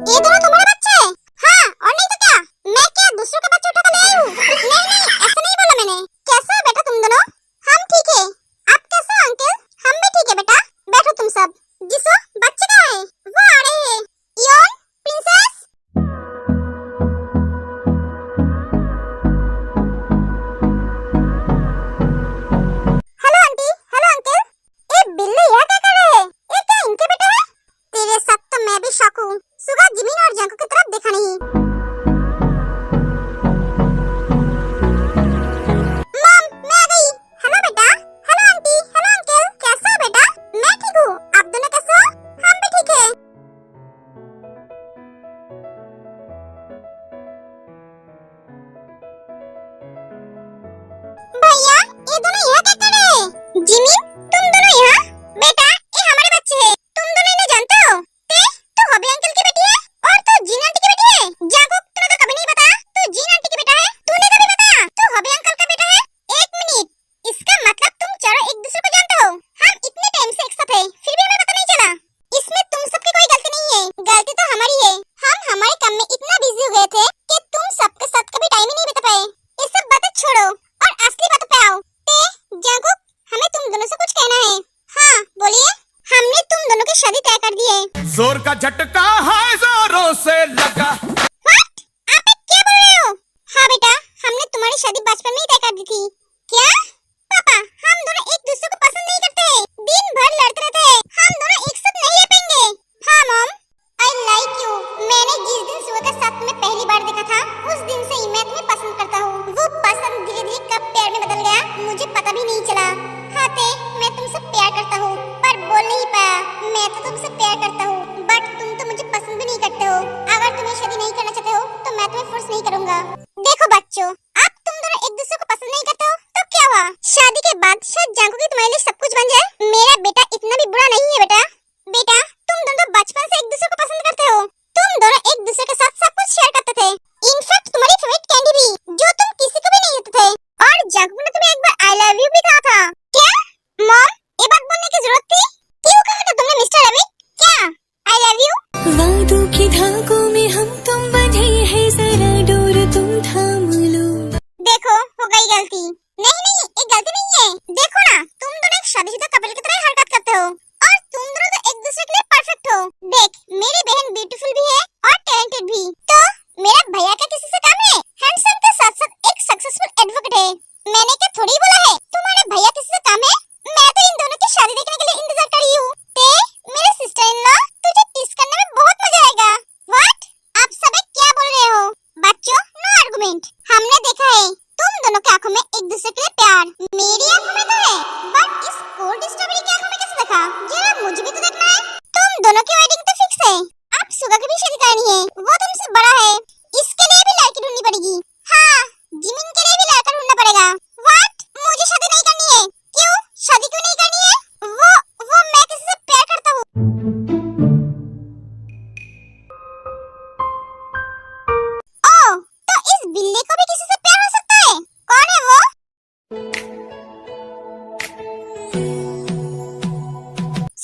ये दोनों तुम्हारा बच्चा है? हाँ और नहीं तो क्या, मैं क्या दूसरों का बच्चा उठा कर ले आई हूँ? नहीं ऐसा नहीं बोला मैंने। कैसे हो बेटा तुम दोनों? हम ठीक है, आप कैसे हो अंकल? हम भी ठीक है बेटा, बैठो तुम सब। जिसो बच्चे कहाँ हैं? वो आ रहे हैं। योन princess. Hello aunty, hello uncle. ये बिल्ली यहाँ क्या कर रहे हैं? ये क्या इनके बेटे हैं? तेरे साथ तो मैं भी शॉक हूँ। सुगा जिमिन और जंको की तरफ देखा नहीं। मॉम मैं आ गई। हेलो बेटा। हेलो आंटी, हेलो अंकल, कैसे हो बेटा? मैं ठीक हूँ, आप दोनों कैसे हो? हम भी ठीक है। जिमिन, तुम दोनों यहाँ? बेटा, ये हमारे बच्चे हैं। तुम दोनों इन्हें जानते हो? तू हॉबी अंकल की बेटी है और तू जीन आंटी की बेटी है। जागो, तूने तो कभी नहीं बताया तू जीन आंटी की बेटा है। तूने कभी बताया तू हॉबी अंकल का बेटा है? एक मिनट, इसका मतलब तुम चारों एक दूसरे को जानते हो। हम इतने टाइम से एक साथ हैं, फिर भी हमें पता नहीं चला। इसमें तुम सबकी कोई गलती नहीं है, गलती तो हमारी है। हम हमारे काम में इतना बिजी हो गए थे कि तुम सबके साथ कभी टाइम ही नहीं बिता पाए। ये सब बातें छोड़ो और असली बातों पे आओ। जागो, हमें तुम दोनों से कुछ कहना है। हाँ बोलिए। हमने तुम दोनों की शादी तय कर दी है। जोर का झटका है जोरों से लगा। व्हाट? आप क्या बोल रहे हो? हाँ बेटा, हमने तुम्हारी शादी बचपन में ही तय कर दी थी। क्या? पापा, हम दोनों एक दूसरे को पसंद नहीं करते हैं, दिन भर लड़ते रहते हैं। हम दोनों एक साथ नहीं रह पाएंगे। हाँ मॉम, आई लाइक यू। मैंने जिस दिन सुबह के साथ तुम्हें पहली बार देखा था, उस दिन से ही मैं तुम्हें पसंद करता हूँ। वो पसंद धीरे धीरे कब प्यार में बदल गया मुझे पता भी नहीं चला। हाँ मैं तुमसे प्यार करता हूँ, पर बोल नहीं पाया। मैं तो तुमसे प्यार करता हूँ, बट तुम तो मुझे पसंद भी नहीं करते हो। अगर तुम्हें शादी नहीं करना चाहते हो तो मैं तुम्हें फोर्स नहीं करूँगा। देखो बच्चों, अब तुम दोनों एक दूसरे को पसंद नहीं करते हो तो क्या हुआ? शादी के बाद शायद जागो कि तुम्हारे लिए सब कुछ बन जाए। मेरा बेटा इतना भी बुरा नहीं है बेटा। बेटा, तुम दोनों बचपन से एक दूसरे को पसंद करते हो। तुम दोनों एक दूसरे के साथ सब कुछ शेयर करते थे, इनफैक्ट तुम्हारी फेवरेट कैंडी भी, जो तुम किसी को भी नहीं देते थे। और जागो ने तुम्हें एक बार आई लव यू भी कहा था। क्या मॉम, ये बात बोलने की जरूरत थी? क्यों कहा था तुमने मिस्टर रवि? क्या आई लव यू? वादों की धागों में हम तुम बंधे हैं, जरा डोर तुम थाम लो। देखो, हो गई गलती। नहीं, ये गलती नहीं है। देखो ना, तुम दोनों एक शादीशुदा कपल की तरह हरकत करते हो और तुम दोनों तो एक दूसरे के लिए परफेक्ट हो। देख, मेरी बहन ब्यूटीफुल भी है और टैलेंटेड भी, तो मेरा भैया का किसी से काम है? हैंडसम के साथ साथ एक सक्सेसफुल एडवोकेट है। मैंने क्या थोड़ी बोला है तुम्हारे भैया किसी से काम है? मैं तो इन दोनों की शादी देखने के लिए इंतजार कर रही हूँ। मेरे सिस्टर इन लॉ, तुझे टिस करने में बहुत मजा आएगा। व्हाट? आप सब क्या बोल रहे हो? बच्चों, नो आर्गुमेंट। हमने देखा है तुम दोनों की आंखों में एक दूसरे के लिए प्यार। मेरी आंखों में तो है, बट इस कोल्ड स्ट्रॉबेरी की आंखों में कैसे देखा? जरा मुझे भी तो देखना है। तुम दोनों की वेडिंग तो फिक्स है। अब सुगा की भी शादी करनी है, वो तुमसे बड़ा है। इसके लिए भी लड़की ढूंढनी पड़ेगी। हाँ, जिमिन के लिए भी लड़का ढूंढना पड़ेगा। व्हाट? मुझे शादी नहीं करनी है। क्यों? शादी क्यों नहीं करनी है? वो मैं किसी से प्यार करता हूँ। ओह, तो इस बिल्ली को भी किसी से प्यार हो सकता है? कौन है वो?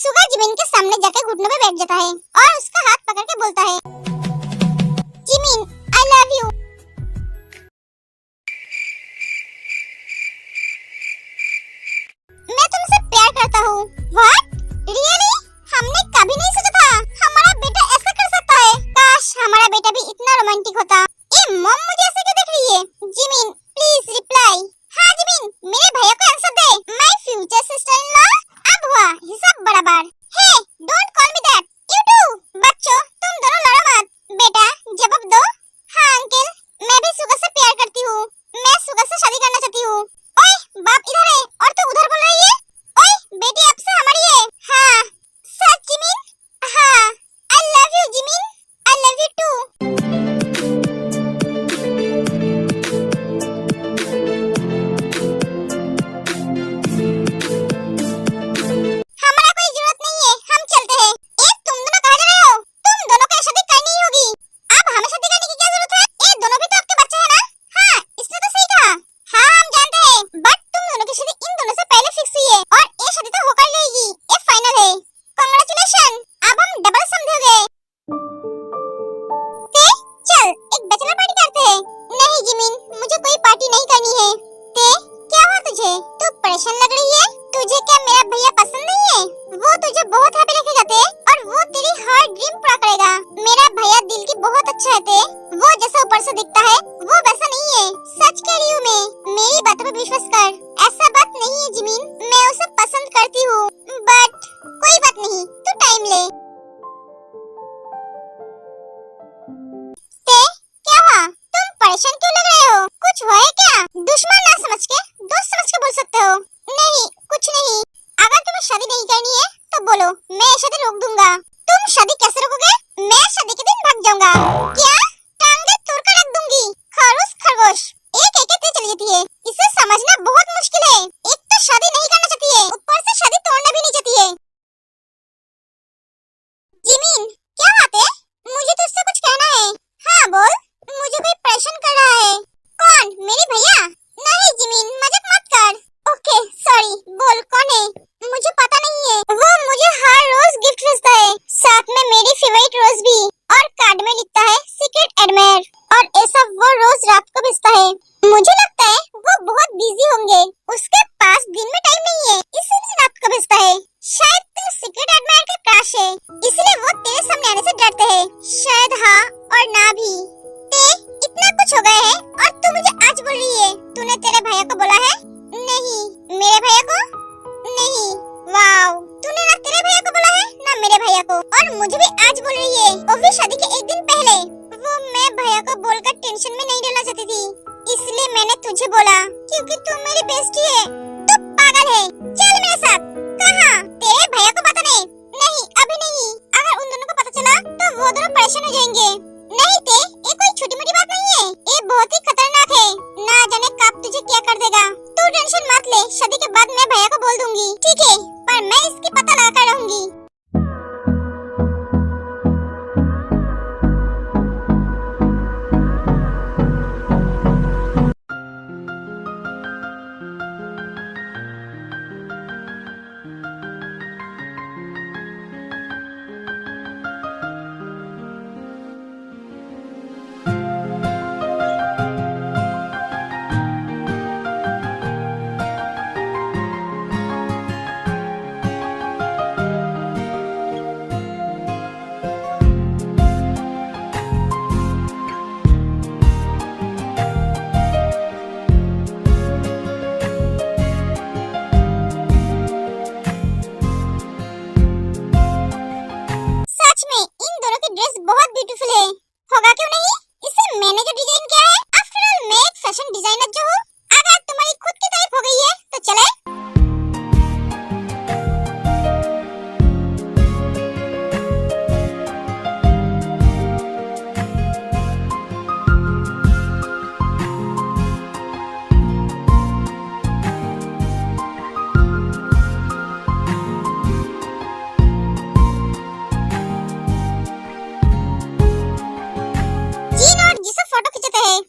सुगा जिमिन के सामने जाकर घुटनों पे बैठ जाता है और उसका हाथ पकड़ के बोलता है, जिमिन, आई लव यू। मैं तुमसे प्यार करता हूँ। व्हाट? रियली? हमने कभी नहीं सोचा था हमारा बेटा ऐसा कर सकता है। काश हमारा बेटा भी इतना रोमांटिक होता। ये मॉम मुझे ऐसे क्यों देख रही है? Jimin, please reply. हाँ जिमिन, मेरे भैया को आंसर दे। My future sister in law. अब हुआ हिसाब बराबर। Hey, don't call me that. You too. बच्चों, तुम दोनों लड़ो मत। बेटा, जवाब दो। हाँ अंकल, मैं भी सुगा से प्यार करती हूँ। मैं सुगा से शादी करना चाहती हूँ। ओए, बाप इधर है और तू उधर बोल रही है। ओए, बेटी अब से हमारी है। हाँ सच जिमिन? हाँ, I love you Jimin. I love you too. हमारा कोई जरूरत नहीं है, हम चलते हैं। तुम दोनों कहाँ जा रहे हो? तुम दोनों को शादी करनी ही होगी। अब हमें शादी करने की क्या जरूरत है? ये दोनों भी तो आपके बच्चे हैं ना? हाँ, इसने तो सही कहा। हाँ हम जानते हैं, बट तुम दोनों की शादी इन दोनों से पहले फिक्स हुई है और ये शादी तो होकर रहेगी। ये फाइनल है। कांग्रेचुलेशन, अब हम डबल समझ गए। चल एक बैचलर पार्टी करते हैं। नहीं जिमिन, मुझे कोई पार्टी नहीं करनी है। क्या हुआ तुझे? तू परेशान लग रही है। तुझे क्या मेरा भैया पसंद नहीं है? वो तुझे बहुत हैप्पी रखेगा और वो तेरी हर ड्रीम पूरा करेगा। मेरा भैया दिल की बहुत अच्छा है। वो जैसा ऊपर से दिखता है वो वैसा नहीं है। सच कह रही हूँ मैं, मेरी बातों पे विश्वास कर। ऐसा बात नहीं है जिमिन, मैं उसे पसंद करती हूँ, बट कोई बात नहीं, तू टाइम ले। क्या हुआ? तुम परेशान क्यों लग रहे हो? कुछ हुआ है क्या? दुश्मन ना समझ के दोस्त समझ के बोल सकते हो। नहीं, कुछ नहीं। अगर तुम्हें शादी नहीं करनी है तो बोलो, मैं शादी रोक दूंगा। तुम शादी कैसे रोकोगे? मैं शादी के दिन भाग जाऊंगा। क्या? टांगे तोड़ कर रख दूंगी। खरगोश एक एक चली जाती है, इसे समझना बहुत मुश्किल और ना भी। ते इतना कुछ हो गया है और तू मुझे आज बोल रही है तूने तेरे भैया को बोला है? नहीं, मेरे भैया को नहीं। वाओ, तूने ना तेरे भैया को बोला है ना मेरे भैया को, और मुझे भी आज बोल रही है, वो भी शादी के एक दिन पहले। वो मैं भैया को बोलकर टेंशन में नहीं डालना चाहती थी, इसलिए मैंने तुझे बोला क्योंकि तू मेरी बेस्टी है। तू पागल है, चल मेरे साथ। कहाँ? तेरे भैया को पता नहीं? नहीं, अभी नहीं। अगर उन दोनों को पता चला तो वो दोनों परेशान हो जाएंगे। नहीं ते, ये कोई छोटी मोटी बात नहीं है, ये बहुत ही खतरनाक है। ना जाने कब तुझे क्या कर देगा। तू टेंशन मत ले, शादी के बाद मैं भैया को बोल दूंगी, ठीक है? पर मैं इसकी पता लगा कर रहूंगी। ड्रेस बहुत ब्यूटीफुल है, होगा क्यों नहीं? इसे मैंने जो डिजाइन किया है, आफ्टर ऑल मैं एक फैशन डिजाइनर जो हूँ। अगर तुम्हारी खुद की तारीफ हो गई है तो चले। फोटो खींचते हैं।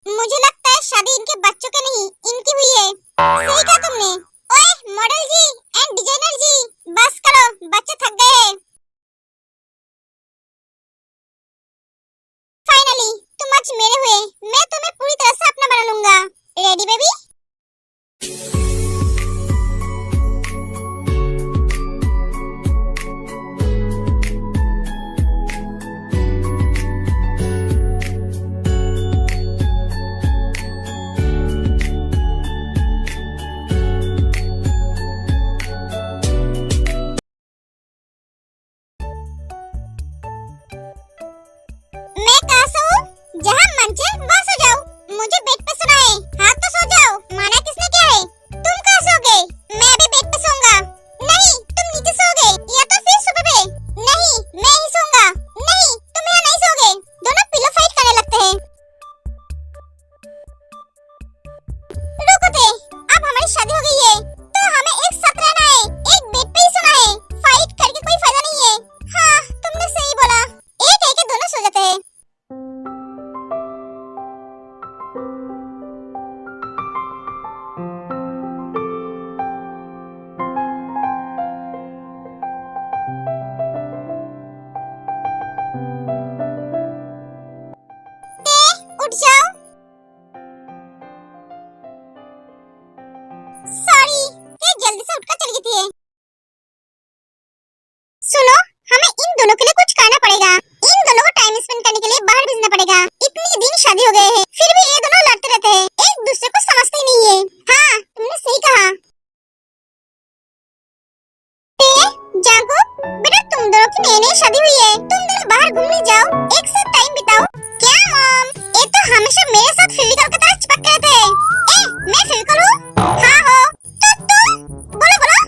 मुझे लगता है शादी इनके बच्चों के नहीं, इनकी हुई है। सही कहा तुमने। ओए मॉडल जी एंड डिजाइनर जी, बस करो, बच्चे थक गए हैं। फाइनली तुम आज मेरे हुए, मैं तुम्हें पूरी तरह से अपना बना लूंगा। Ready baby? मैं कहाँ सोऊं? जहाँ मन चाहे वहाँ सो जाओ। मुझे बेड पे सोना है। हाँ तो सो जाओ, माना किसने क्या है? तुम कहाँ सोओगे? मैं भी बेड पे सोऊंगा। नहीं, तुम नीचे सोओगे या तो फिर सोफे पे। नहीं, मैं ही सोऊंगा। नहीं, तुम यहाँ नहीं सोओगे। दोनों पिलो फाइट करने लगते हैं। रुको ते, अब हमारी शादी हो गई है तो हमें एक साथ रहना है, एक बेड पे ही सोना है। फाइट करके कोई फायदा नहीं है। हाँ, तुमने सही बोला। एक है कि दोनों सो जाते हैं। उठ जाओ। सॉरी, ये जल्दी से उठकर चली गई थी। सुनो, हमें इन दोनों के लिए कुछ करना पड़ेगा। इन दोनों को टाइम स्पेंड करने के लिए बाहर भेजना पड़ेगा। इतने दिन शादी हो गए हैं, फिर भी ये दोनों लड़ते रहते हैं, एक दूसरे को समझते ही नहीं है। हाँ, तुमने सही कहा। जागो बेटा, तुम दोनों की नई नई शादी हुई है, तुम दोनों बाहर घूमने जाओ, एक साथ टाइम बिताओ। क्या मॉम? ये तो हमेशा मेरे साथ फेविकॉल की तरह चिपक रहते हैं। मैं फेविकॉल हूँ? हाँ हो। तो तुम बोलो बोलो।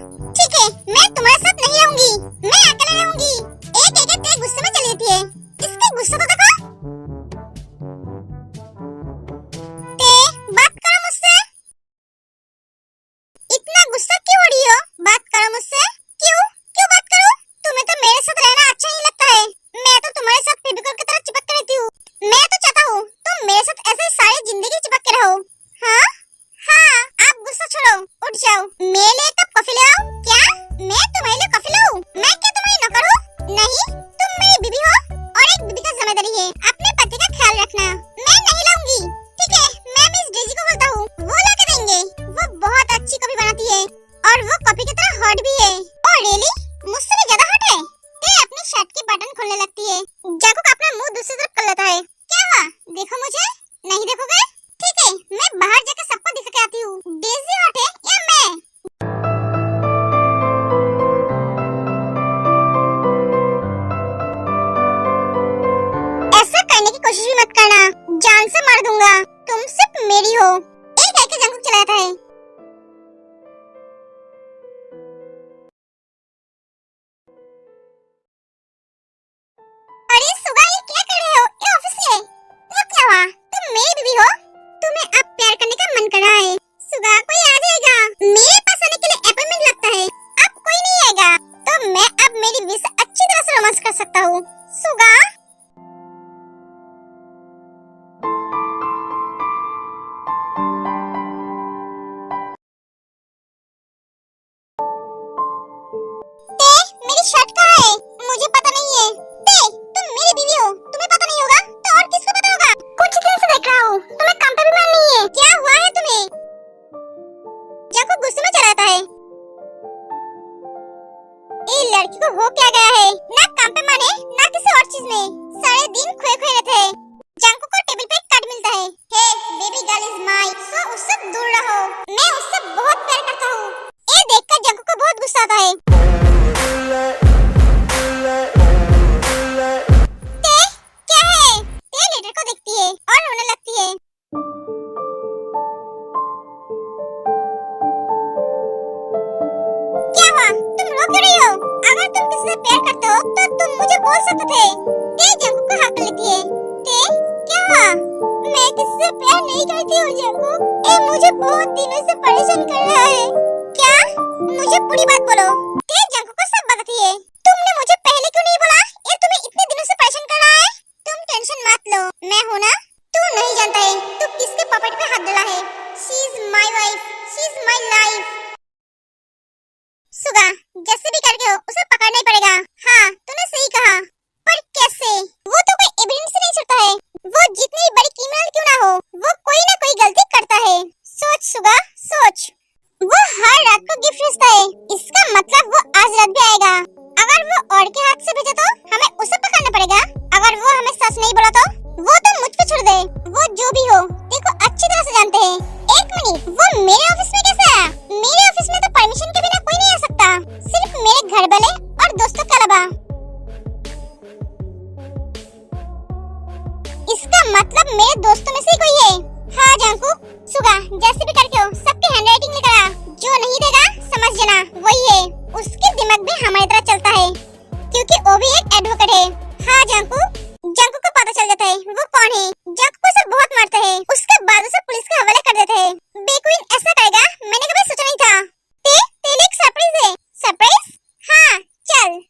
लड़की को हो क्या गया है, ना काम पे माने ना किसी और चीज में, सारे दिन खोए खोए रहते हैं। जंकू को टेबल पे कार्ड मिलता है, हे बेबी गर्ल इज माइन, सो उससे दूर रहो, मैं उससे बहुत प्यार करता हूँ। ये देखकर जंकू को बहुत गुस्सा आता है। ते क्या है? ते लेटर को देखती है और रोने लगती है। क्या हुआ? तुम रो क्यों रही हो? अगर तुम किसी से प्यार करते हो तो तुम मुझे बोल सकते थे। ते जंकू को हक लेती है। ते क्या हुआ? मैं किसी से प्यार नहीं करती हूँ जंकू, ये मुझे बहुत दिनों से परेशान कर रहा है। क्या? मुझे पूरी बात बोलो। ते जंकू को सब बताती है। तुमने मुझे पहले क्यों नहीं बोला? ये तुम्हें इतने दिनों से परेशान कर रहा है। तुम टेंशन मत लो, मैं हूँ ना। तू नहीं जानता है तू किसके पॉकेट पे हाथ डाला है। She is my wife, she is my life. Suga, जैसे भी करके हो उसे पकड़ना ही पड़ेगा। हाँ, तूने सही कहा, पर कैसे? वो तो कोई एविडेंस नहीं छुड़ता है। वो जितनी बड़ी क्रिमिनल क्यों ना हो, वो कोई ना कोई गलती करता है। सोच सुगा, सोच। वो हर रात को गिफ्ट भेजता है, इसका मतलब वो आज रात भी आएगा। अगर वो और के हाथ से भेजा तो हमें उसे पकड़ना पड़ेगा। अगर वो हमें सच नहीं बोला तो वो तो मुझ पे छोड़ दे। वो जो भी हो, देखो अच्छी तरह से जानते हैं। एक मिनट, वो मेरे ऑफिस में कैसे आया? मेरे ऑफिस में तो परमिशन के बिना कोई नहीं आ सकता, सिर्फ मेरे घर वाले और दोस्तों के अलावा। इसका मतलब मेरे दोस्तों में से कोई है। हाँ जंकू, सुगा, जैसे भी करके हो सबके हैंडराइटिंग लेकर आ। जो नहीं देगा समझ जाना वही है। उसके दिमाग भी हमारी तरह चलता है, क्योंकि वो भी एक एडवोकेट है। हाँ जंकू, जंकू को पता चल जाता है वो कौन है। जंकू को सब बहुत मारते हैं, उसके बाद उसे पुलिस के हवाले कर देते हैं। बेक्वीन ऐसा करेगा मैंने कभी सोचा नहीं था। तेरे लिए एक सरप्राइज है। सरप्राइज? हाँ, चल।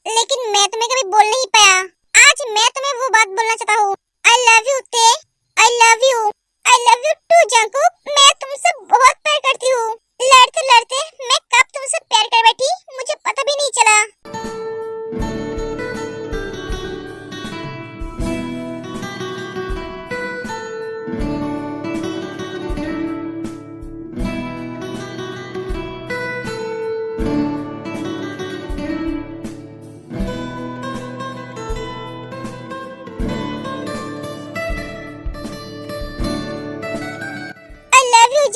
लेकिन मैं तुम्हें कभी बोल नहीं पाया। आज मैं तुम्हें वो बात बोलना चाहता हूँ। आई love you Tae, I love you, I love you too Jungkook. मैं तुमसे बहुत प्यार करती हूँ। लड़ते लड़ते मैं कब तुमसे प्यार कर बैठी मुझे पता भी नहीं चला।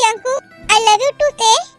जंकू, I love you too, ते।